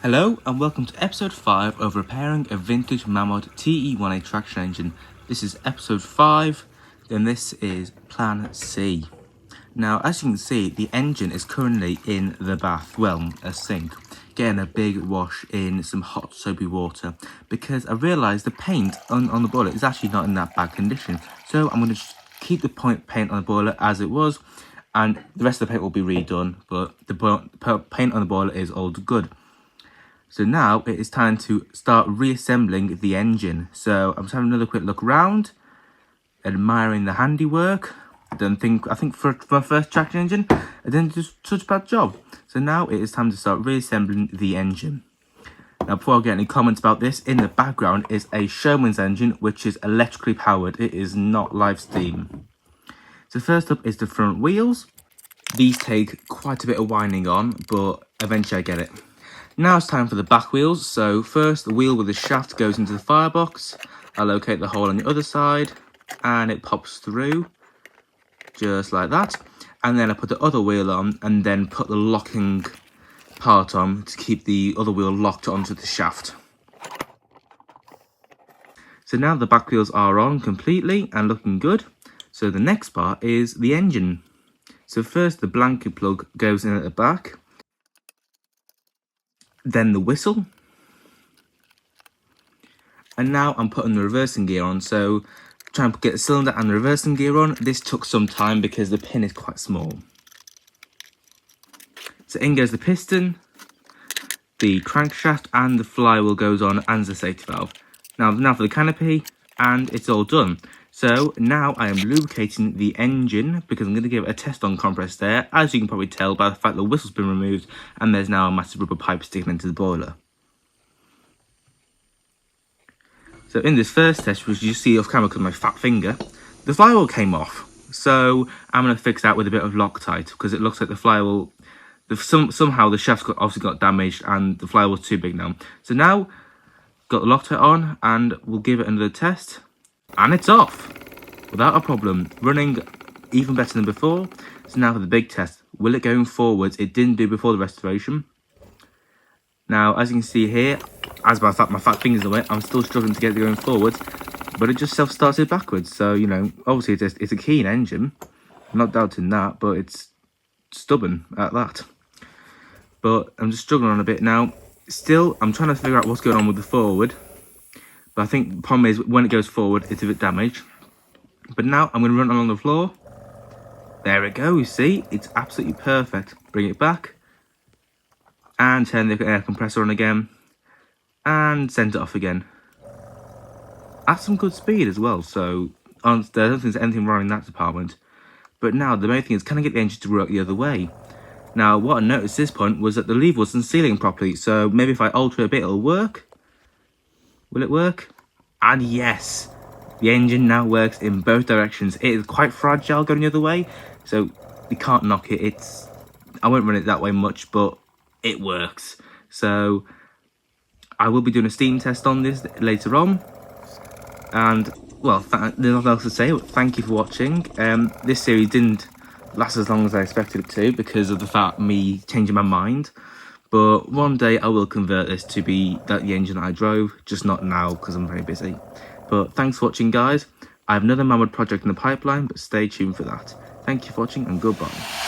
Hello and welcome to episode 5 of repairing a vintage Mamod TE1A traction engine. This is episode 5, then this is plan C. Now as you can see, the engine is currently in the bath, well, a sink, getting a big wash in some hot soapy water because I realised the paint on the boiler is actually not in that bad condition. So I'm going to keep the paint on the boiler as it was, and the rest of the paint will be redone, but the paint on the boiler is all good. So now it is time to start reassembling the engine. So I'm just having another quick look around, admiring the handiwork. I think for my first traction engine, I didn't do such a bad job. So now it is time to start reassembling the engine. Now before I get any comments about this, in the background is a Showman's engine which is electrically powered. It is not live steam. So first up is the front wheels. These take quite a bit of winding on, but eventually I get it. Now it's time for the back wheels. So first, the wheel with the shaft goes into the firebox. I locate the hole on the other side and it pops through just like that. And then I put the other wheel on and then put the locking part on to keep the other wheel locked onto the shaft. So now the back wheels are on completely and looking good. So the next part is the engine. So first the blanket plug goes in at the back. Then the whistle, and now I'm putting the reversing gear on. So trying to get the cylinder and the reversing gear on, this took some time because the pin is quite small. So in goes the piston, the crankshaft, and the flywheel goes on, and the safety valve. Now for the canopy, and it's all done. So now I am lubricating the engine because I'm going to give it a test on compressed air, as you can probably tell by the fact the whistle's been removed and there's now a massive rubber pipe sticking into the boiler. So in this first test, which you see off camera because of my fat finger, the flywheel came off. So I'm going to fix that with a bit of Loctite because it looks like the flywheel, somehow the shaft obviously got damaged and the flywheel's too big now. So now, got the Loctite on and we'll give it another test. And it's off without a problem, running even better than before. So now for the big test, will it going forwards? It didn't do before the restoration. Now as you can see here, as my fat fingers away, I'm still struggling to get it going forwards, but it just self-started backwards. So you know, obviously it's a keen engine, I'm not doubting that, but it's stubborn at that. But I'm just struggling on a bit now. Still, I'm trying to figure out what's going on with the forward. But I think the problem is when it goes forward, it's a bit damaged. But now I'm going to run along the floor. There it goes, see? It's absolutely perfect. Bring it back. And turn the air compressor on again. And send it off again. At some good speed as well. So I don't think there's anything wrong in that department. But now the main thing is, can I get the engine to work the other way? Now what I noticed at this point was that the lever wasn't sealing properly. So maybe if I alter it a bit, it'll work. Will it work? And yes, the engine now works in both directions. It is quite fragile going the other way, so you can't knock it. I won't run it that way much, but it works. So I will be doing a steam test on this later on. And well, there's nothing else to say. Thank you for watching. This series didn't last as long as I expected it to because of the fact me changing my mind. But one day I will convert this to be the engine that I drove, just not now because I'm very busy. But thanks for watching, guys. I have another Mamod project in the pipeline, but stay tuned for that. Thank you for watching and goodbye.